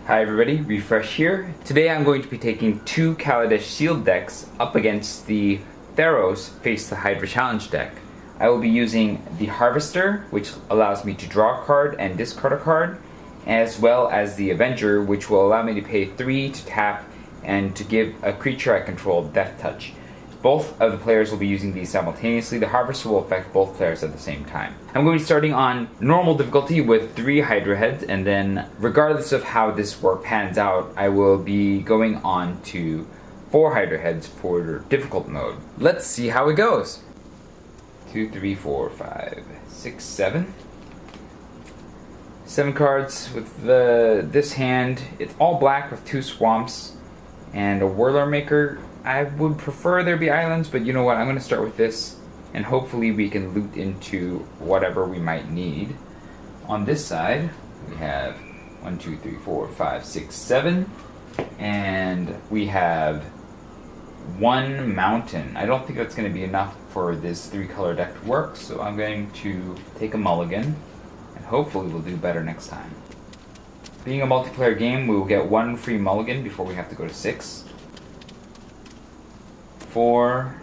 Hi everybody, Refresh here. Today I'm going to be taking two Kaladesh sealed decks up against the Theros Face the Hydra challenge deck. I will be using the Harvester, which allows me to draw a card and discard a card, as well as the Avenger, which will allow me to pay 3 to tap and to give a creature I control Death Touch. Both of the players will be using these simultaneously. The Harvester will affect both players at the same time. I'm going to be starting on normal difficulty with 3 Hydra heads, and then regardless of how this work pans out, I will be going on to 4 Hydra heads for difficult mode. Let's see how it goes. 2, 3, 4, 5, 6, 7. 7 cards with this hand. It's all black with 2 swamps and a Whirler Maker. I would prefer there be islands, but you know what, I'm going to start with this, and hopefully we can loot into whatever we might need. On this side, we have 1, 2, 3, 4, 5, 6, 7, and we have 1 mountain. I don't think that's going to be enough for this 3-color deck to work, so I'm going to take a mulligan, and hopefully we'll do better next time. Being a multiplayer game, we will get 1 free mulligan before we have to go to 6. 4,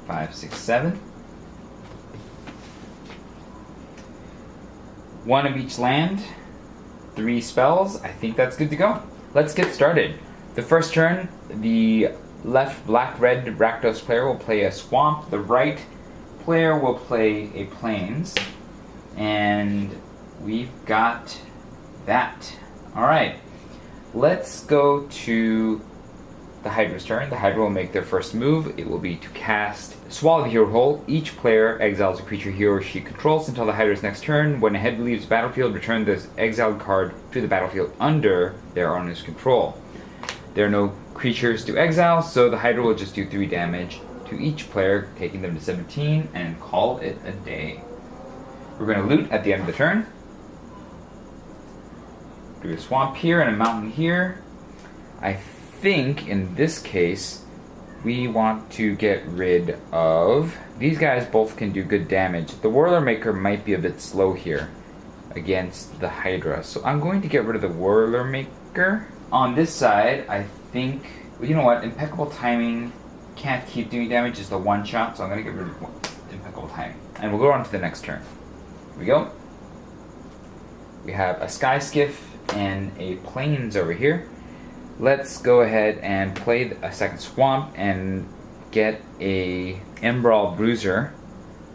5, 6, 7. 1 of each land. 3 spells. I think that's good to go. Let's get started. The first turn, the left black-red Rakdos player will play a swamp. The right player will play a plains. And we've got that. Alright. Let's go to the Hydra's turn. The Hydra will make their first move. It will be to cast Swallow the Hero Hole. Each player exiles a creature he or she controls until the Hydra's next turn. When a head leaves the battlefield, return this exiled card to the battlefield under their owner's control. There are no creatures to exile, so the Hydra will just do 3 damage to each player, taking them to 17, and call it a day. We're going to loot at the end of the turn. Do a swamp here and a mountain here. I think in this case we want to get rid of these guys. Both can do good damage. The Whirler Maker might be a bit slow here against the Hydra, so I'm going to get rid of the Whirler Maker. On this side, I think, well, you know what, Impeccable Timing can't keep doing damage, just a one shot, so I'm going to get rid of Impeccable Timing, and we'll go on to the next turn. Here we go. We have a Sky Skiff and a Plains over here. Let's go ahead and play a second swamp and get a Emerald Bruiser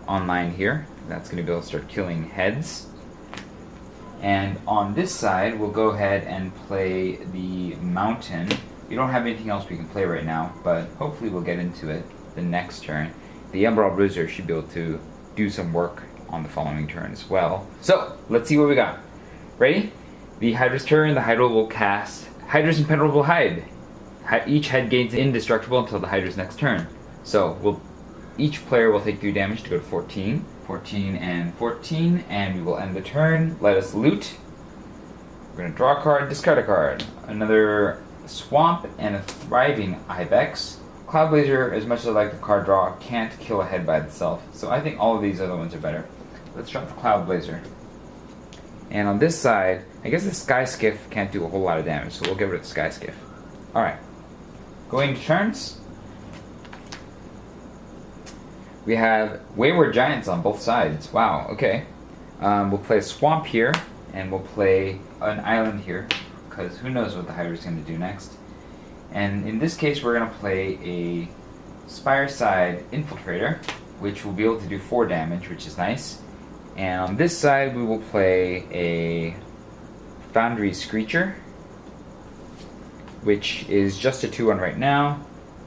online here. That's going to be able to start killing heads. And on this side, we'll go ahead and play the Mountain. We don't have anything else we can play right now, but hopefully we'll get into it the next turn. The Emerald Bruiser should be able to do some work on the following turn as well. So, let's see what we got. Ready? The Hydra's turn. The Hydra will cast Hydra's Impenetrable Hide. Each head gains indestructible until the Hydra's next turn. So each player will take 3 damage to go to 14. 14 and 14, and we will end the turn. Let us loot. We're going to draw a card, discard a card. Another swamp and a thriving Ibex. Cloudblazer, as much as I like the card draw, can't kill a head by itself. So I think all of these other ones are better. Let's drop the Cloudblazer. And on this side, I guess the Sky Skiff can't do a whole lot of damage, so we'll get rid of the Sky Skiff. Alright. Going to turns. We have Wayward Giants on both sides. Wow, okay. We'll play a swamp here, and we'll play an island here, because who knows what the Hydra's going to do next. And in this case, we're going to play a Spireside Infiltrator, which will be able to do 4 damage, which is nice. And on this side, we will play a Foundry Screecher, which is just a 2-1 right now,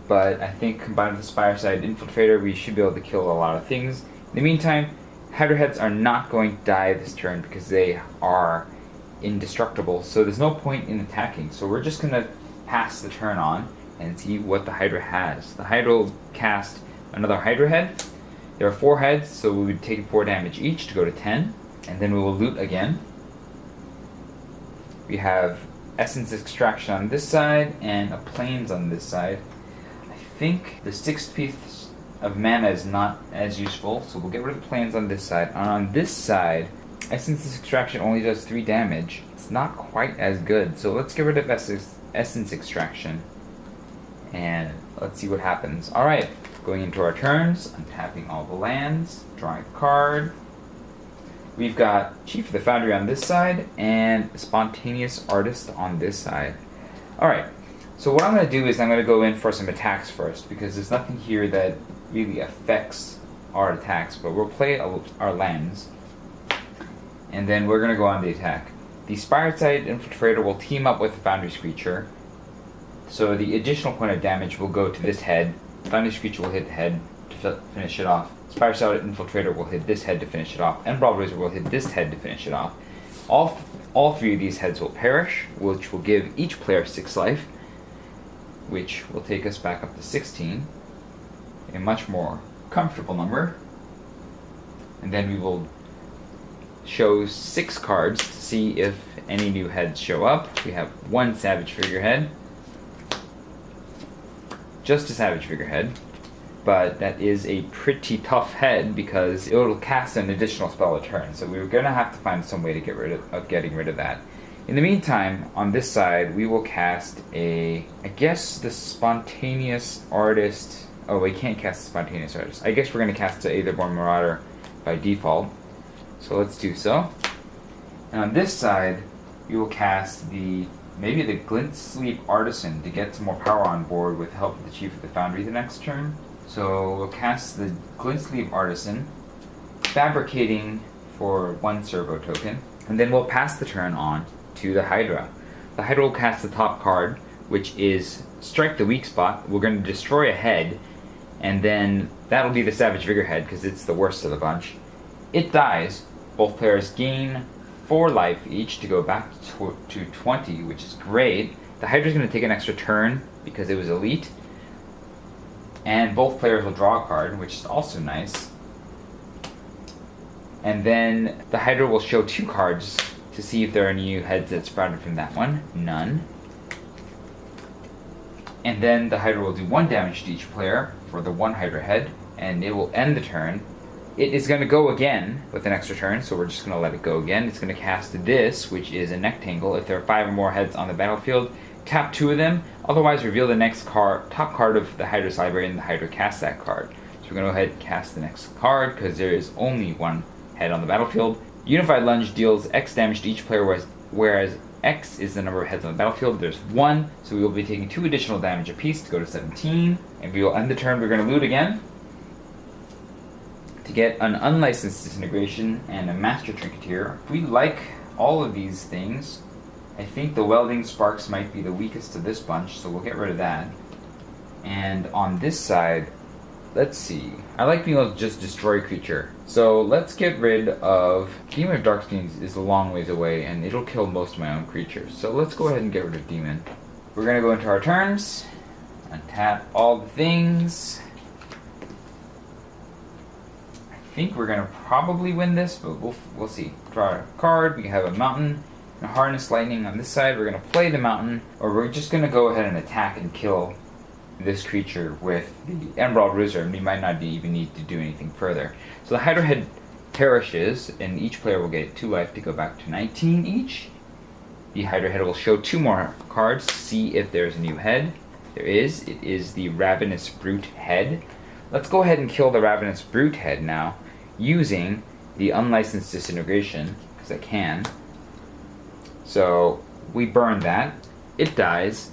but I think combined with the Spireside Infiltrator, we should be able to kill a lot of things. In the meantime, Hydra heads are not going to die this turn because they are indestructible, so there's no point in attacking. So we're just going to pass the turn on and see what the Hydra has. The Hydra will cast another Hydra head. There are 4 heads, so we would take 4 damage each to go to 10, and then we will loot again. We have Essence Extraction on this side, and a Plains on this side. I think the 6th piece of mana is not as useful, so we'll get rid of the Plains on this side. And on this side, Essence Extraction only does 3 damage. It's not quite as good, so let's get rid of Essence Extraction. And let's see what happens. Alright, going into our turns, untapping all the lands, drawing a card. We've got Chief of the Foundry on this side, and Spontaneous Artist on this side. Alright, so what I'm going to do is I'm going to go in for some attacks first, because there's nothing here that really affects our attacks, but we'll play our lands, and then we're going to go on the attack. The Spirit-Side Infiltrator will team up with the Foundry's creature, so the additional point of damage will go to this head. Foundry's creature will hit the head to finish it off. Spirit-Side Infiltrator will hit this head to finish it off, and Broad Razor will hit this head to finish it off. All 3 of these heads will perish, which will give each player 6 life, which will take us back up to 16, a much more comfortable number. And then we will show 6 cards to see if any new heads show up. We have 1 Savage Figurehead, just a Savage Figurehead, but that is a pretty tough head because it will cast an additional spell a turn, so we're going to have to find some way to get rid of getting rid of that. In the meantime, on this side, we will cast I guess the Spontaneous Artist. Oh, we can't cast the Spontaneous Artist. I guess we're going to cast the Aetherborn Marauder by default. So let's do so. And on this side, we will cast maybe the Glint Sleep Artisan to get some more power on board with the help of the Chief of the Foundry the next turn. So we'll cast the Glint Sleep Artisan, fabricating for 1 servo token, and then we'll pass the turn on to the Hydra. The Hydra will cast the top card, which is Strike the Weak Spot. We're going to destroy a head, and then that'll be the Savage Figurehead because it's the worst of the bunch. It dies. Both players gain 4 life each to go back to 20, which is great. The Hydra's going to take an extra turn because it was elite. And both players will draw a card, which is also nice. And then the Hydra will show 2 cards to see if there are new heads that sprouted from that one. None. And then the Hydra will do 1 damage to each player for the 1 Hydra head, and it will end the turn. It is going to go again with an extra turn, so we're just going to let it go again. It's going to cast this, which is a Nectangle. If there are 5 or more heads on the battlefield, tap 2 of them. Otherwise, reveal the next top card of the Hydra's library, and the Hydra casts that card. So we're going to go ahead and cast the next card, because there is only 1 head on the battlefield. Unified Lunge deals X damage to each player, whereas X is the number of heads on the battlefield. There's 1, so we will be taking 2 additional damage apiece to go to 17. And we will end the turn. We're going to loot again to get an Unlicensed Disintegration and a Master Trinketeer. We like all of these things. I think the Welding Sparks might be the weakest of this bunch, so we'll get rid of that. And on this side, let's see. I like being able to just destroy a creature. So let's get rid of... Demon of Darkstings is a long ways away, and it'll kill most of my own creatures. So let's go ahead and get rid of Demon. We're going to go into our turns, untap all the things. I think we're going to probably win this, but we'll see. Draw a card, we have a mountain, and a Harness Lightning on this side. We're going to play the mountain, or we're just going to go ahead and attack and kill this creature with the Emerald Razor, and we might not even need to do anything further. So the Hydra head perishes, and each player will get 2 life to go back to 19 each. The Hydra head will show 2 more cards to see if there's a new head. There is. It is the Ravenous Brute head. Let's go ahead and kill the Ravenous Brute head now, using the Unlicensed Disintegration, because I can. So we burn that. It dies,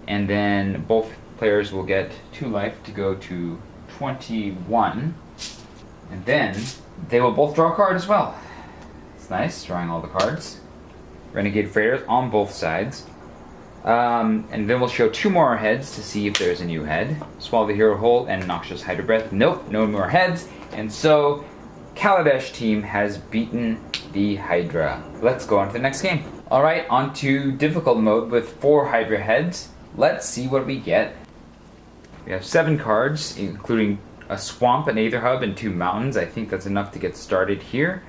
and then both players will get 2 life to go to 21. And then they will both draw a card as well. It's nice, drawing all the cards. Renegade Freighters on both sides. And then we'll show 2 more heads to see if there's a new head. Swallow the Hero Whole and Noxious Hydra Breath. Nope, no more heads. And so, Kaladesh team has beaten the Hydra. Let's go on to the next game. Alright, on to difficult mode with 4 Hydra heads. Let's see what we get. We have 7 cards, including a swamp, an Aether Hub, and 2 mountains. I think that's enough to get started here.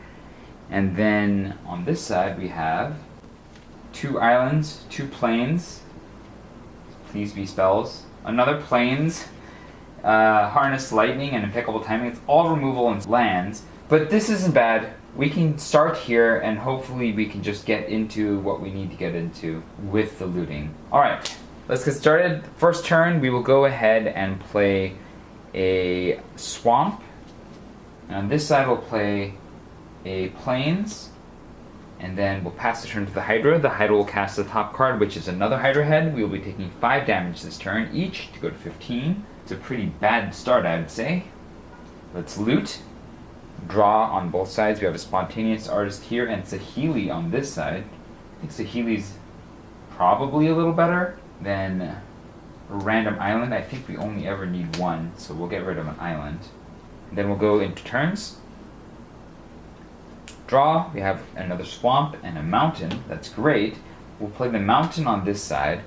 And then on this side we have 2 islands, 2 plains. Please be spells. Another plains, Harness Lightning, and Impeccable Timing. It's all removal and lands. But this isn't bad. we can start here and hopefully we can just get into what we need to get into with the looting. Alright, let's get started. First turn, we will go ahead and play a swamp. And on this side, we'll play a plains. And then we'll pass the turn to the Hydra. The Hydra will cast the top card, which is another Hydra head. We will be taking 5 damage this turn each to go to 15. It's a pretty bad start, I would say. Let's loot. Draw on both sides. We have a Spontaneous Artist here and Saheeli on this side. I think Saheeli's probably a little better than a random island. I think we only ever need one, so we'll get rid of an island. And then we'll go into turns. Draw. We have another swamp and a mountain. That's great. We'll play the mountain on this side,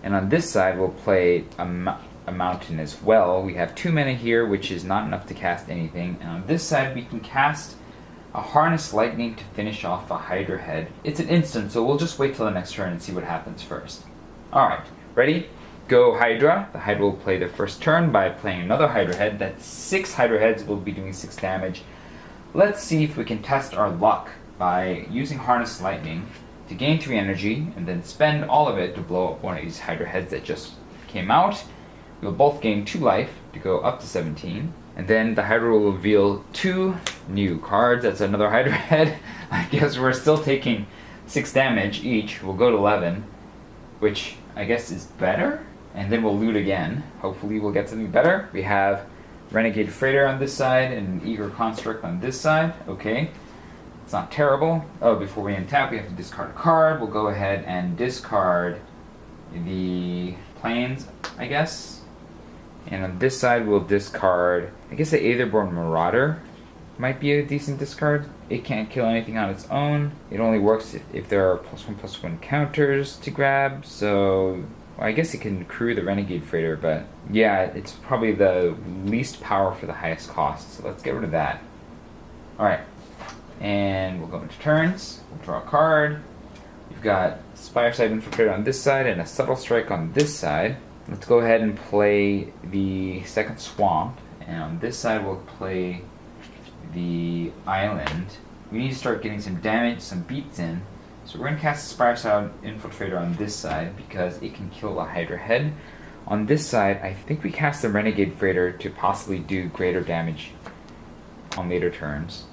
and on this side we'll play a mountain as well. We have 2 mana here, which is not enough to cast anything. And on this side, we can cast a Harness Lightning to finish off a Hydra head. It's an instant, so we'll just wait till the next turn and see what happens first. Alright, ready? Go Hydra. The Hydra will play the first turn by playing another Hydra head. That's 6 Hydra heads. We'll be doing 6 damage. Let's see if we can test our luck by using Harness Lightning to gain 3 energy and then spend all of it to blow up one of these Hydra heads that just came out. We'll both gain 2 life to go up to 17. And then the Hydra will reveal 2 new cards. That's another Hydra head. I guess we're still taking 6 damage each. We'll go to 11, which I guess is better. And then we'll loot again. Hopefully we'll get something better. We have Renegade Freighter on this side and an Eager Construct on this side. Okay. It's not terrible. Oh, before we untap, we have to discard a card. We'll go ahead and discard the plains, I guess. And on this side, we'll discard, I guess the Aetherborn Marauder might be a decent discard. It can't kill anything on its own. It only works if there are +1/+1 counters to grab. So I guess it can crew the Renegade Freighter, but yeah, it's probably the least power for the highest cost. So let's get rid of that. Alright, and we'll go into turns. We'll draw a card. We've got Spireside Infiltrator on this side and a Subtle Strike on this side. Let's go ahead and play the second swamp, and on this side we'll play the island. We need to start getting some damage, some beats in. So we're going to cast the Spireside Infiltrator on this side because it can kill a Hydra head. On this side, I think we cast the Renegade Freighter to possibly do greater damage on later turns.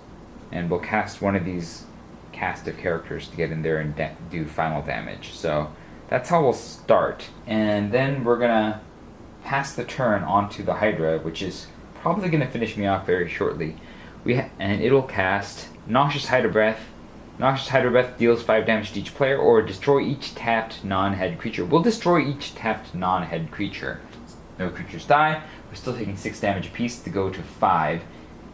And we'll cast one of these cast of characters to get in there and do final damage. So that's how we'll start. And then we're gonna pass the turn onto the Hydra, which is probably gonna finish me off very shortly. And it'll cast Noxious Hydra Breath. Noxious Hydra Breath deals 5 damage to each player, or destroy each tapped non-head creature. We'll destroy each tapped non-head creature. No creatures die. We're still taking 6 damage apiece to go to 5.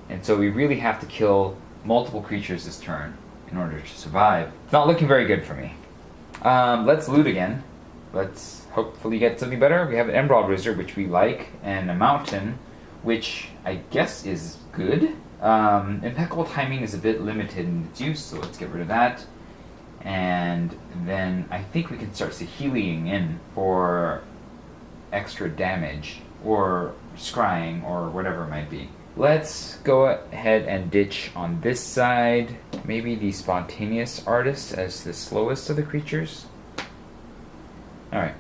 And so we really have to kill multiple creatures this turn in order to survive. It's not looking very good for me. Let's loot again. Let's hopefully get something better. We have an Emerald Bruiser, which we like, and a Mountain, which I guess is good. Impeccable Timing is a bit limited in its use, so let's get rid of that. And then I think we can start Saheeliing in for extra damage, or scrying, or whatever it might be. Let's go ahead and ditch on this side. Maybe the Spontaneous Artist as the slowest of the creatures. Alright.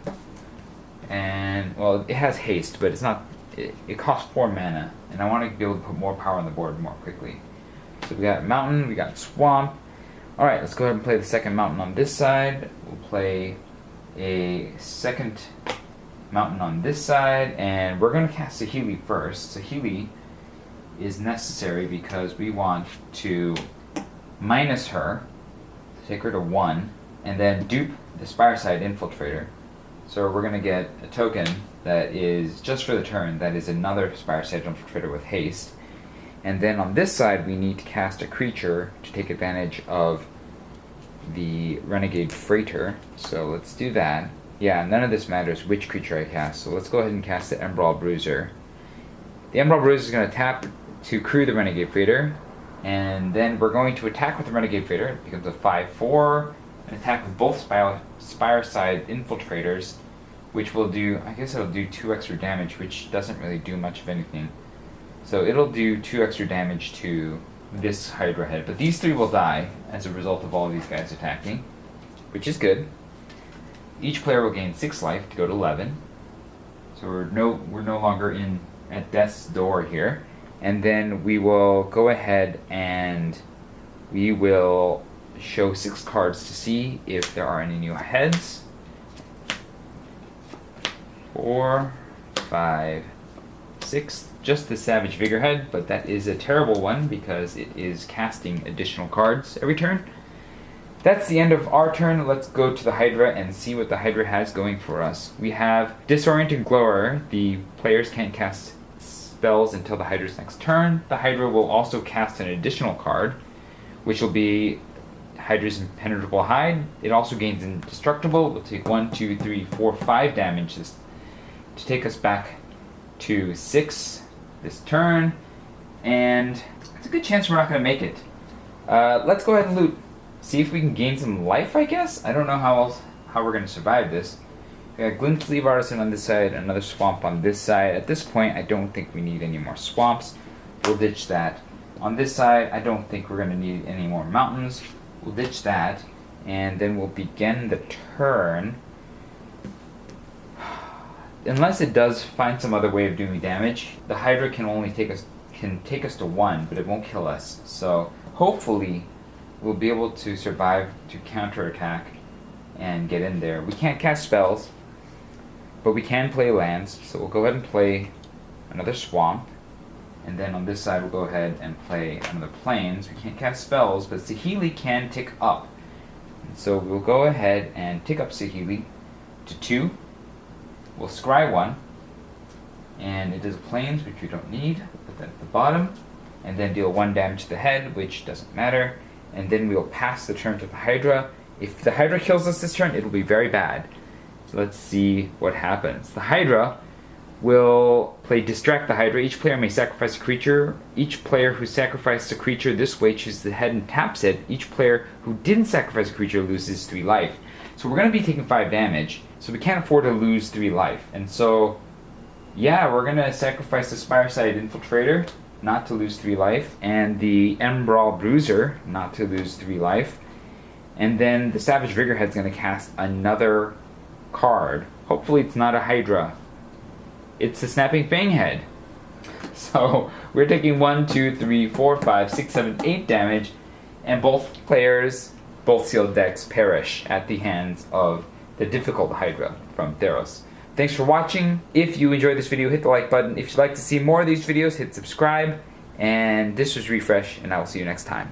And, well, it has haste, but it's not... It costs 4 mana, and I want to be able to put more power on the board more quickly. So we got Mountain, we got Swamp. Alright, let's go ahead and play the second Mountain on this side. We'll play a second Mountain on this side, and we're going to cast Saheeli first. Saheeli is necessary because we want to minus her, take her to 1, and then dupe the Spireside Infiltrator. So we're going to get a token that is just for the turn, that is another Spireside Infiltrator with haste. And then on this side we need to cast a creature to take advantage of the Renegade Freighter. So let's do that. Yeah, none of this matters which creature I cast, so let's go ahead and cast the Emerald Bruiser. The Emerald Bruiser is going to tap to crew the Renegade Freighter, and then we're going to attack with the Renegade Freighter. It becomes a 5/4, and attack with both Spireside Infiltrators, which will do, I guess it'll do 2 extra damage, which doesn't really do much of anything. So it'll do 2 extra damage to this Hydra head. But these 3 will die as a result of all of these guys attacking, which is good. Each player will gain 6 life to go to 11. So we're no longer at death's door here. And then we will go ahead and we will show 6 cards to see if there are any new heads. 4, 5, 6. Just the Savage Vigor head, but that is a terrible one because it is casting additional cards every turn. That's the end of our turn. Let's go to the Hydra and see what the Hydra has going for us. We have Disorienting Glower. The players can't cast spells until the Hydra's next turn. The Hydra will also cast an additional card, which will be Hydra's Impenetrable Hide. It also gains Indestructible. We'll take 1, 2, 3, 4, 5 damage to take us back to 6 this turn. And it's a good chance we're not going to make it. Let's go ahead and loot. See if we can gain some life, I guess? I don't know how we're going to survive this. We got Glint Sleeve Artisan on this side, another swamp on this side. At this point, I don't think we need any more swamps. We'll ditch that. On this side, I don't think we're going to need any more mountains. We'll ditch that, and then we'll begin the turn. Unless it does find some other way of doing damage, the Hydra can only take us to 1, but it won't kill us. So hopefully we'll be able to survive to counterattack and get in there. We can't cast spells, but we can play lands. So we'll go ahead and play another swamp. And then on this side, we'll go ahead and play another plains. We can't cast spells, but Saheeli can tick up. And so we'll go ahead and tick up Saheeli to 2. We'll scry 1. And it does plains, which we don't need. We'll put that at the bottom. And then deal 1 damage to the head, which doesn't matter. And then we'll pass the turn to the Hydra. If the Hydra kills us this turn, it'll be very bad. So let's see what happens. The Hydra will play Distract the Hydra. Each player may sacrifice a creature. Each player who sacrificed a creature this way chooses the head and taps it. Each player who didn't sacrifice a creature loses 3 life. So we're going to be taking 5 damage, so we can't afford to lose 3 life. And so, yeah, we're going to sacrifice the Spireside Infiltrator, not to lose 3 life, and the Embrawl Bruiser, not to lose 3 life. And then the Savage Vigorhead's going to cast another card. Hopefully it's not a Hydra. It's the Snapping Fanghead. So we're taking 1, 2, 3, 4, 5, 6, 7, 8 damage, and both players, both sealed decks, perish at the hands of the difficult Hydra from Theros. Thanks for watching. If you enjoyed this video, hit the like button. If you'd like to see more of these videos, hit subscribe. And this was Refresh, and I will see you next time.